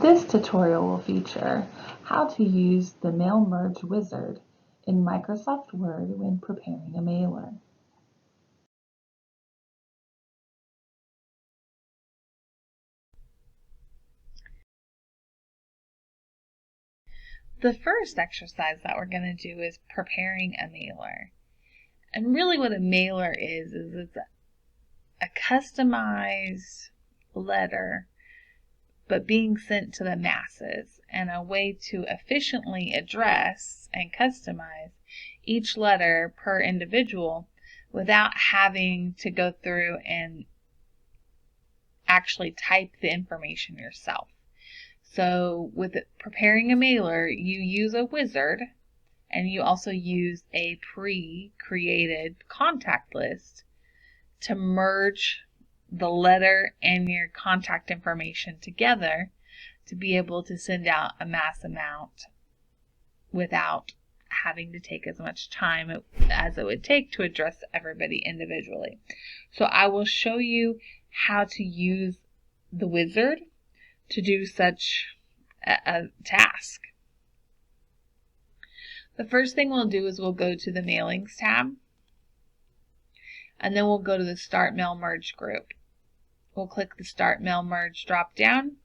This tutorial will feature how to use the Mail Merge wizard in Microsoft Word when preparing a mailer. The first exercise that we're going to do is preparing a mailer. And really what a mailer is it's a customized letter but being sent to the masses, and a way to efficiently address and customize each letter per individual without having to go through and actually type the information yourself. So with preparing a mailer, you use a wizard, and you also use a pre-created contact list to merge the letter and your contact information together to be able to send out a mass amount without having to take as much time as it would take to address everybody individually. So I will show you how to use the wizard to do such a task. The first thing we'll do is we'll go to the Mailings tab, and then we'll go to the Start Mail Merge group. We'll click the Start Mail Merge drop down,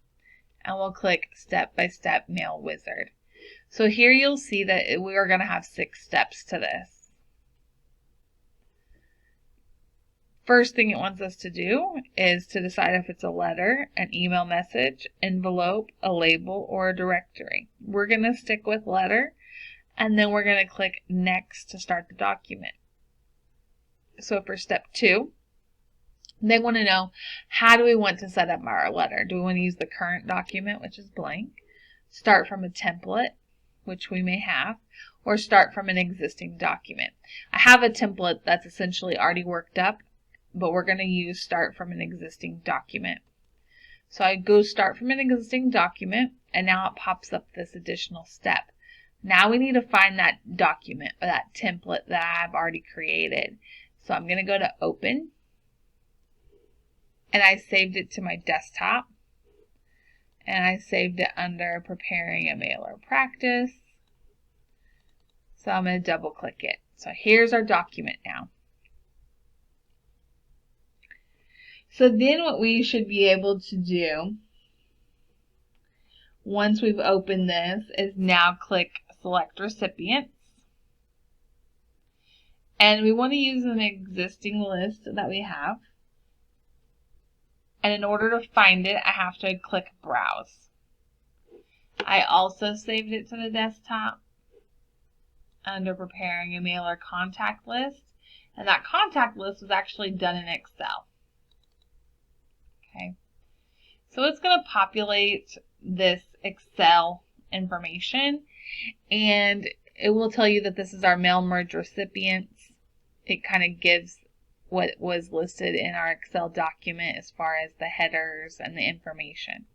and we'll click Step by Step Mail Wizard. So here you'll see that we are going to have 6 steps to this. First thing it wants us to do is to decide if it's a letter, an email message, envelope, a label, or a directory. We're going to stick with letter, and then we're going to click Next to start the document. So for step 2, they want to know, how do we want to set up our letter? Do we want to use the current document, which is blank, start from a template, which we may have, or start from an existing document? I have a template that's essentially already worked up, but we're going to use start from an existing document. So I go start from an existing document, and now it pops up this additional step. Now we need to find that document, or that template that I've already created. So I'm going to go to Open, and I saved it to my desktop, and I saved it under Preparing a Mailer Practice. So I'm going to double click it. So here's our document now. So then what we should be able to do once we've opened this is now click Select Recipients. And we want to use an existing list that we have. And in order to find it, I have to click Browse. I also saved it to the desktop under Preparing a Mailer Contact List. And that contact list was actually done in Excel. Okay. So it's going to populate this Excel information, and it will tell you that this is our mail merge recipients. It kind of gives what was listed in our Excel document as far as the headers and the information.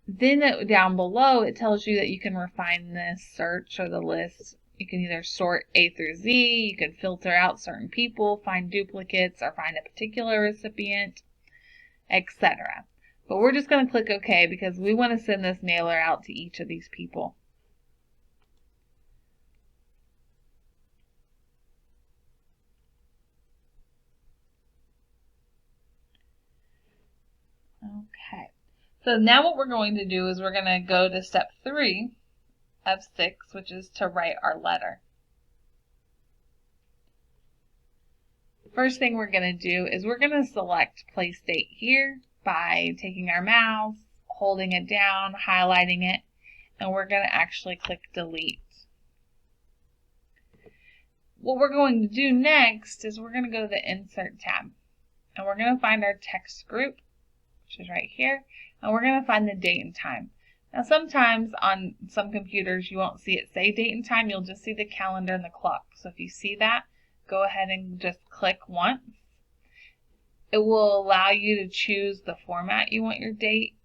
Then down below, it tells you that you can refine this search or the list. You can either sort A through Z, you can filter out certain people, find duplicates, or find a particular recipient, etc. But we're just going to click OK because we want to send this mailer out to each of these people. Okay. So now what we're going to do is we're going to go to step 3 of 6, which is to write our letter. First thing we're going to do is we're going to select place date here by taking our mouse, holding it down, highlighting it, and we're going to actually click delete. What we're going to do next is we're going to go to the Insert tab, and we're going to find our text group, which is right here, and we're going to find the date and time. Now sometimes on some computers you won't see it say date and time, you'll just see the calendar and the clock. So if you see that, go ahead and just click once. It will allow you to choose the format you want your date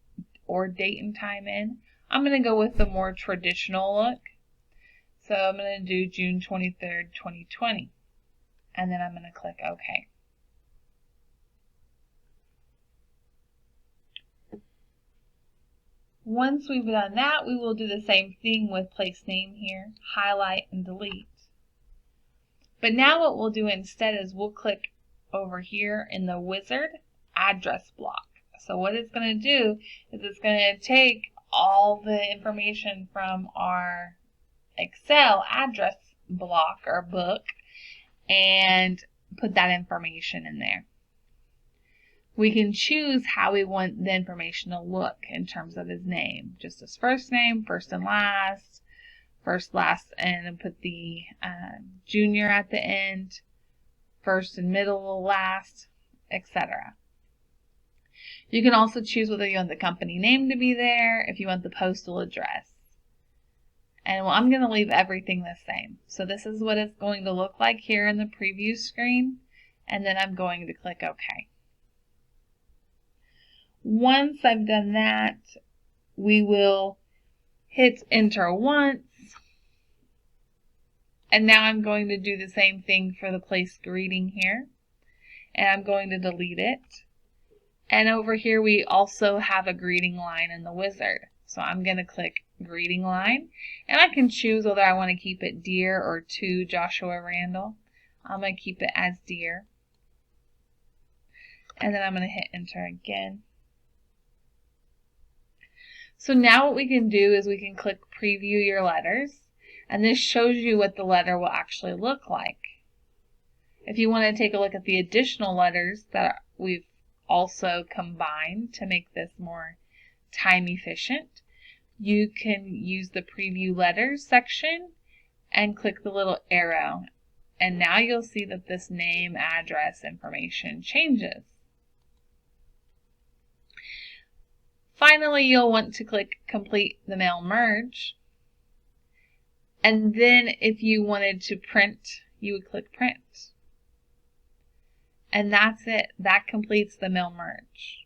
or date and time in. I'm going to go with the more traditional look. So I'm going to do June 23rd, 2020. And then I'm going to click OK. Once we've done that, we will do the same thing with place name here, highlight and delete. But now what we'll do instead is we'll click over here in the wizard address block. So what it's going to do is it's going to take all the information from our Excel address block or book and put that information in there. We can choose how we want the information to look in terms of his name. Just his first name, first and last, and then put the junior at the end, first and middle, last, etc. You can also choose whether you want the company name to be there, if you want the postal address. And well, I'm going to leave everything the same. So this is what it's going to look like here in the preview screen. And then I'm going to click OK. Once I've done that, we will hit enter once. And now I'm going to do the same thing for the place greeting here. And I'm going to delete it. And over here we also have a greeting line in the wizard. So I'm going to click greeting line. And I can choose whether I want to keep it Dear or to Joshua Randall. I'm going to keep it as Dear. And then I'm going to hit enter again. So now what we can do is we can click preview your letters. And this shows you what the letter will actually look like. If you want to take a look at the additional letters that we've also combined to make this more time efficient, you can use the preview letters section and click the little arrow. And now you'll see that this name, address information changes. Finally, you'll want to click complete the mail merge. And then if you wanted to print, you would click print. And that's it. That completes the mail merge.